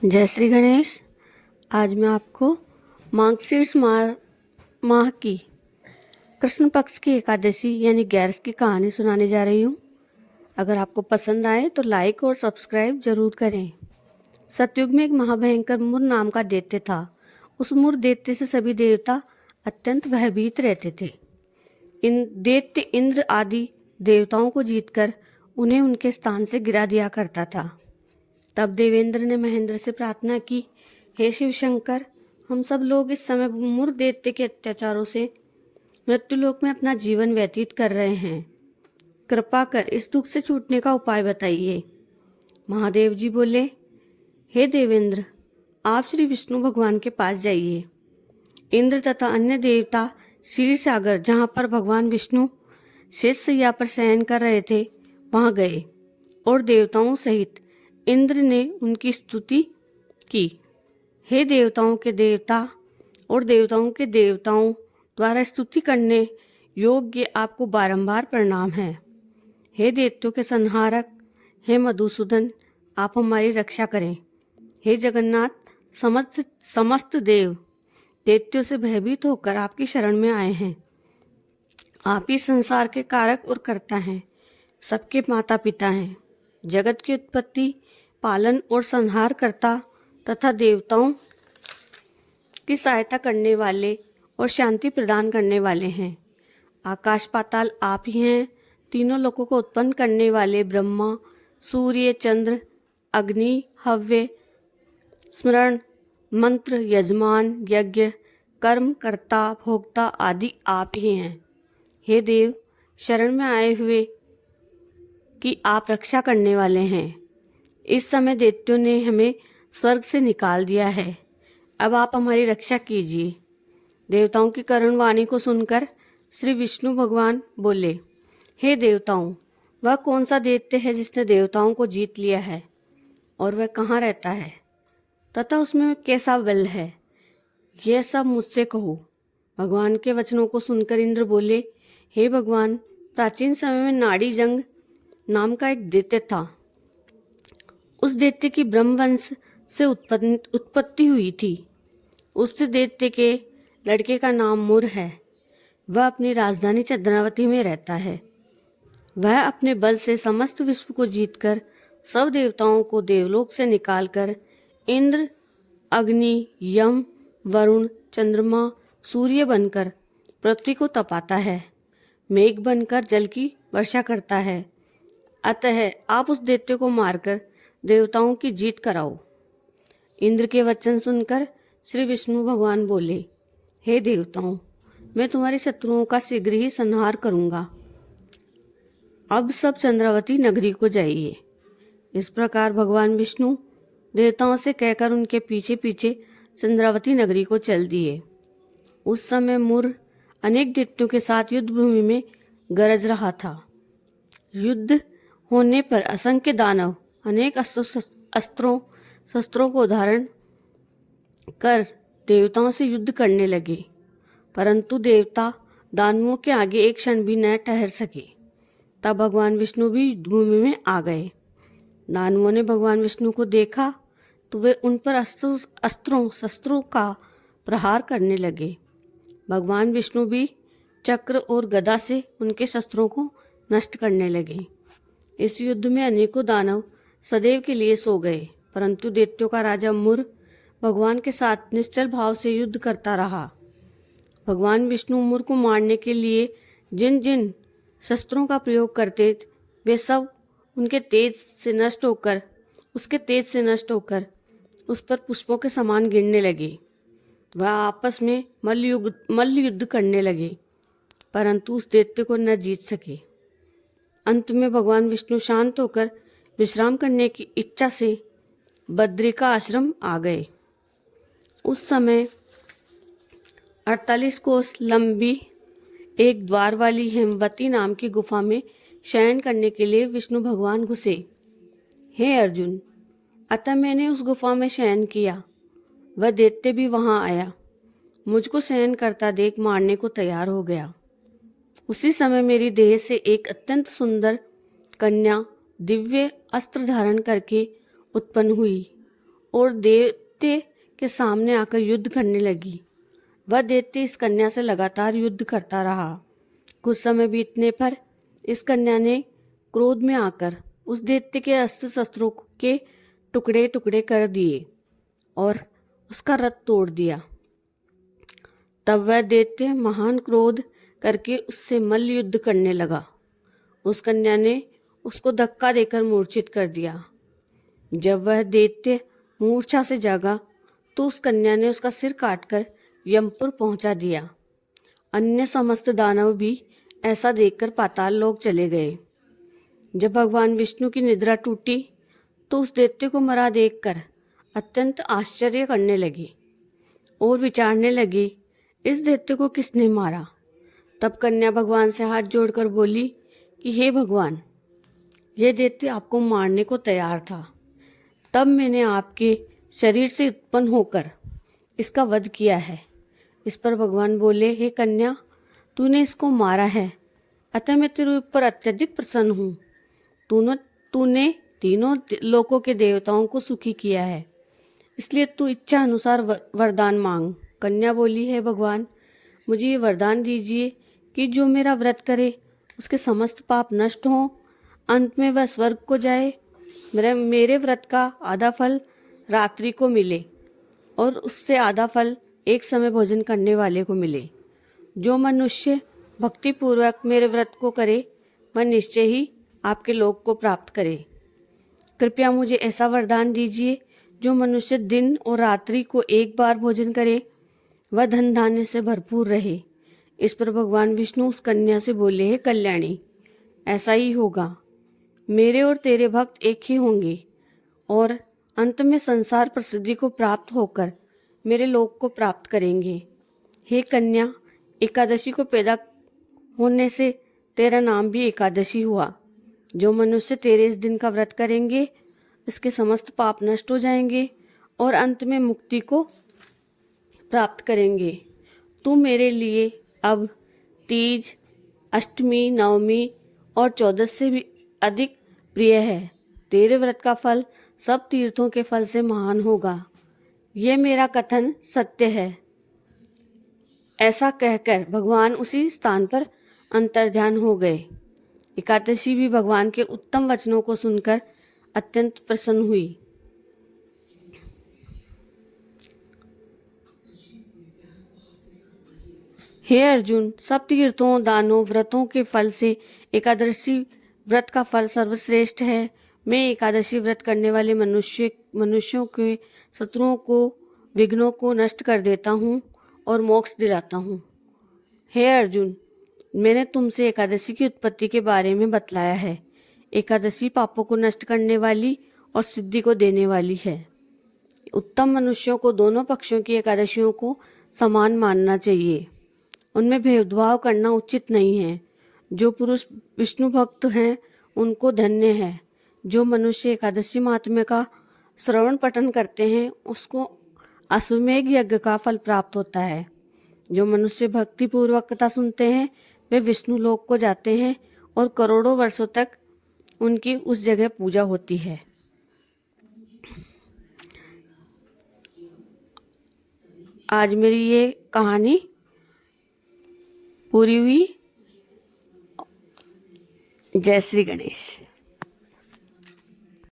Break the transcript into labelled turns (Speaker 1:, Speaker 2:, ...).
Speaker 1: जय श्री गणेश। आज मैं आपको मार्गशीर्ष माह की कृष्ण पक्ष की एकादशी यानी ग्यारस की कहानी सुनाने जा रही हूँ। अगर आपको पसंद आए तो लाइक और सब्सक्राइब जरूर करें। सतयुग में एक महाभयंकर मुर नाम का दैत्य था। उस मुर दैत्य से सभी देवता अत्यंत भयभीत रहते थे। इन दैत्य इंद्र आदि देवताओं को जीतकर उन्हें उनके स्थान से गिरा दिया करता था। तब देवेंद्र ने महेंद्र से प्रार्थना की, हे शिव शंकर, हम सब लोग इस समय मुर दैत्य के अत्याचारों से मृत्युलोक में अपना जीवन व्यतीत कर रहे हैं। कृपा कर इस दुख से छूटने का उपाय बताइए। महादेव जी बोले, हे देवेंद्र, आप श्री विष्णु भगवान के पास जाइए। इंद्र तथा अन्य देवता क्षीर सागर, जहाँ पर भगवान विष्णु शेषशैया पर शयन कर रहे थे, वहां गए और देवताओं सहित इंद्र ने उनकी स्तुति की। हे देवताओं के देवता और देवताओं के देवताओं द्वारा स्तुति करने योग्य आपको बारंबार प्रणाम है। हे दैत्यों के संहारक, हे मधुसूदन, आप हमारी रक्षा करें। हे जगन्नाथ, समस्त देव दैत्यों से भयभीत होकर आपकी शरण में आए हैं। आप ही संसार के कारक और कर्ता हैं, सबके माता पिता हैं, जगत की उत्पत्ति, पालन और संहार करता तथा देवताओं की सहायता करने वाले और शांति प्रदान करने वाले हैं। आकाश पाताल आप ही हैं। तीनों लोकों को उत्पन्न करने वाले ब्रह्मा, सूर्य, चंद्र, अग्नि, हव्य, स्मरण, मंत्र, यजमान, यज्ञ, कर्म, कर्ता, भोक्ता आदि आप ही हैं। हे देव, शरण में आए हुए कि आप रक्षा करने वाले हैं। इस समय दैत्यों ने हमें स्वर्ग से निकाल दिया है, अब आप हमारी रक्षा कीजिए। देवताओं की करुण वाणी को सुनकर श्री विष्णु भगवान बोले, हे देवताओं, वह कौन सा दैत्य है जिसने देवताओं को जीत लिया है, और वह कहाँ रहता है तथा उसमें कैसा बल है, यह सब मुझसे कहो। भगवान के वचनों को सुनकर इंद्र बोले, हे भगवान, प्राचीन समय में नाड़ी जंग नाम का एक दैत्य था। उस दैत्य की ब्रह्मवंश से उत्पत्ति हुई थी। उस दैत्य के लड़के का नाम मुर है। वह अपनी राजधानी चंद्रावती में रहता है। वह अपने बल से समस्त विश्व को जीतकर सब देवताओं को देवलोक से निकालकर इंद्र, अग्नि, यम, वरुण, चंद्रमा, सूर्य बनकर पृथ्वी को तपाता है, मेघ बनकर जल की वर्षा करता है। अतः आप उस दैत्य को मारकर देवताओं की जीत कराओ। इंद्र के वचन सुनकर श्री विष्णु भगवान बोले, हे देवताओं, मैं तुम्हारे शत्रुओं का शीघ्र ही संहार करूंगा। अब सब चंद्रावती नगरी को जाइए। इस प्रकार भगवान विष्णु देवताओं से कहकर उनके पीछे पीछे चंद्रावती नगरी को चल दिए। उस समय मुर अनेक दैत्यों के साथ युद्ध भूमि में गरज रहा था। युद्ध होने पर असंख्य दानव अनेक शस्त्रों को धारण कर देवताओं से युद्ध करने लगे, परंतु देवता दानवों के आगे एक क्षण भी न ठहर सके। तब भगवान विष्णु भी युद्ध भूमि में आ गए। दानवों ने भगवान विष्णु को देखा तो वे उन पर शस्त्रों का प्रहार करने लगे। भगवान विष्णु भी चक्र और गदा से उनके शस्त्रों को नष्ट करने लगे। इस युद्ध में अनेकों दानव सदैव के लिए सो गए, परंतु दैत्यों का राजा मुर भगवान के साथ निश्चल भाव से युद्ध करता रहा। भगवान विष्णु मुर को मारने के लिए जिन जिन शस्त्रों का प्रयोग करते वे सब उसके तेज से नष्ट होकर उस पर पुष्पों के समान गिरने लगे। वह आपस में मल्ल युद्ध करने लगे, परंतु उस दैत्य को न जीत सके। अंत में भगवान विष्णु शांत होकर विश्राम करने की इच्छा से बद्रिका आश्रम आ गए। उस समय 48 कोस लंबी एक द्वार वाली हेमवती नाम की गुफा में शयन करने के लिए विष्णु भगवान घुसे। हे अर्जुन, अतः मैंने उस गुफा में शयन किया। वह दैत्य भी वहां आया, मुझको शयन करता देख मारने को तैयार हो गया। उसी समय मेरी देह से एक अत्यंत सुंदर कन्या दिव्य अस्त्र धारण करके उत्पन्न हुई और दैत्य के सामने आकर युद्ध करने लगी। वह दैत्य इस कन्या से लगातार युद्ध करता रहा। कुछ समय बीतने पर इस कन्या ने क्रोध में आकर उस दैत्य के अस्त्र शस्त्रों के टुकड़े टुकड़े कर दिए और उसका रथ तोड़ दिया। तब वह दैत्य महान क्रोध करके उससे मल्ल युद्ध करने लगा। उस कन्या ने उसको धक्का देकर मूर्छित कर दिया। जब वह दैत्य मूर्छा से जागा तो उस कन्या ने उसका सिर काटकर यमपुर पहुंचा दिया। अन्य समस्त दानव भी ऐसा देखकर पाताल लोक चले गए। जब भगवान विष्णु की निद्रा टूटी तो उस दैत्य को मरा देखकर अत्यंत आश्चर्य करने लगे और विचारने लगे, इस दैत्य को किसने मारा। तब कन्या भगवान से हाथ जोड़कर बोली कि हे भगवान, यह दैत्य आपको मारने को तैयार था, तब मैंने आपके शरीर से उत्पन्न होकर इसका वध किया है। इस पर भगवान बोले, हे कन्या, तूने इसको मारा है, अतः मैं तेरे ऊपर अत्यधिक प्रसन्न हूँ। तूने तीनों लोकों के देवताओं को सुखी किया है, इसलिए तू इच्छा अनुसार वरदान मांग। कन्या बोली, है भगवान, मुझे ये वरदान दीजिए कि जो मेरा व्रत करे उसके समस्त पाप नष्ट हों, अंत में वह स्वर्ग को जाए, मेरे व्रत का आधा फल रात्रि को मिले और उससे आधा फल एक समय भोजन करने वाले को मिले। जो मनुष्य भक्तिपूर्वक मेरे व्रत को करे वह निश्चय ही आपके लोक को प्राप्त करे। कृपया मुझे ऐसा वरदान दीजिए, जो मनुष्य दिन और रात्रि को एक बार भोजन करे वह धन धान्य से भरपूर रहे। इस पर भगवान विष्णु उस कन्या से बोले, हे कल्याणी, ऐसा ही होगा। मेरे और तेरे भक्त एक ही होंगे और अंत में संसार प्रसिद्धि को प्राप्त होकर मेरे लोक को प्राप्त करेंगे। हे कन्या, एकादशी को पैदा होने से तेरा नाम भी एकादशी हुआ। जो मनुष्य तेरे इस दिन का व्रत करेंगे इसके समस्त पाप नष्ट हो जाएंगे और अंत में मुक्ति को प्राप्त करेंगे। तू मेरे लिए अब तीज, अष्टमी, नवमी और 14 से भी अधिक प्रिय है। तेरे व्रत का फल सब तीर्थों के फल से महान होगा। यह मेरा कथन सत्य है। ऐसा कहकर भगवान उसी स्थान पर अंतर्ध्यान हो गए। एकादशी भी भगवान के उत्तम वचनों को सुनकर अत्यंत प्रसन्न हुई। हे अर्जुन, सब तीर्थों, दानों, व्रतों के फल से एकादशी व्रत का फल सर्वश्रेष्ठ है। मैं एकादशी व्रत करने वाले मनुष्यों के शत्रुओं को, विघ्नों को नष्ट कर देता हूँ और मोक्ष दिलाता हूँ। हे अर्जुन, मैंने तुमसे एकादशी की उत्पत्ति के बारे में बतलाया है। एकादशी पापों को नष्ट करने वाली और सिद्धि को देने वाली है। उत्तम मनुष्यों को दोनों पक्षों की एकादशियों को समान मानना चाहिए। उनमें भेदभाव करना उचित नहीं है। जो पुरुष विष्णु भक्त हैं उनको धन्य है। जो मनुष्य एकादशी महात्म्य का श्रवण पठन करते हैं उसको अश्वमेध यज्ञ का फल प्राप्त होता है। जो मनुष्य भक्ति पूर्वक कथा सुनते हैं वे विष्णु लोक को जाते हैं और करोड़ों वर्षों तक उनकी उस जगह पूजा होती है। आज मेरी ये कहानी पूरी हुई। जय श्री गणेश।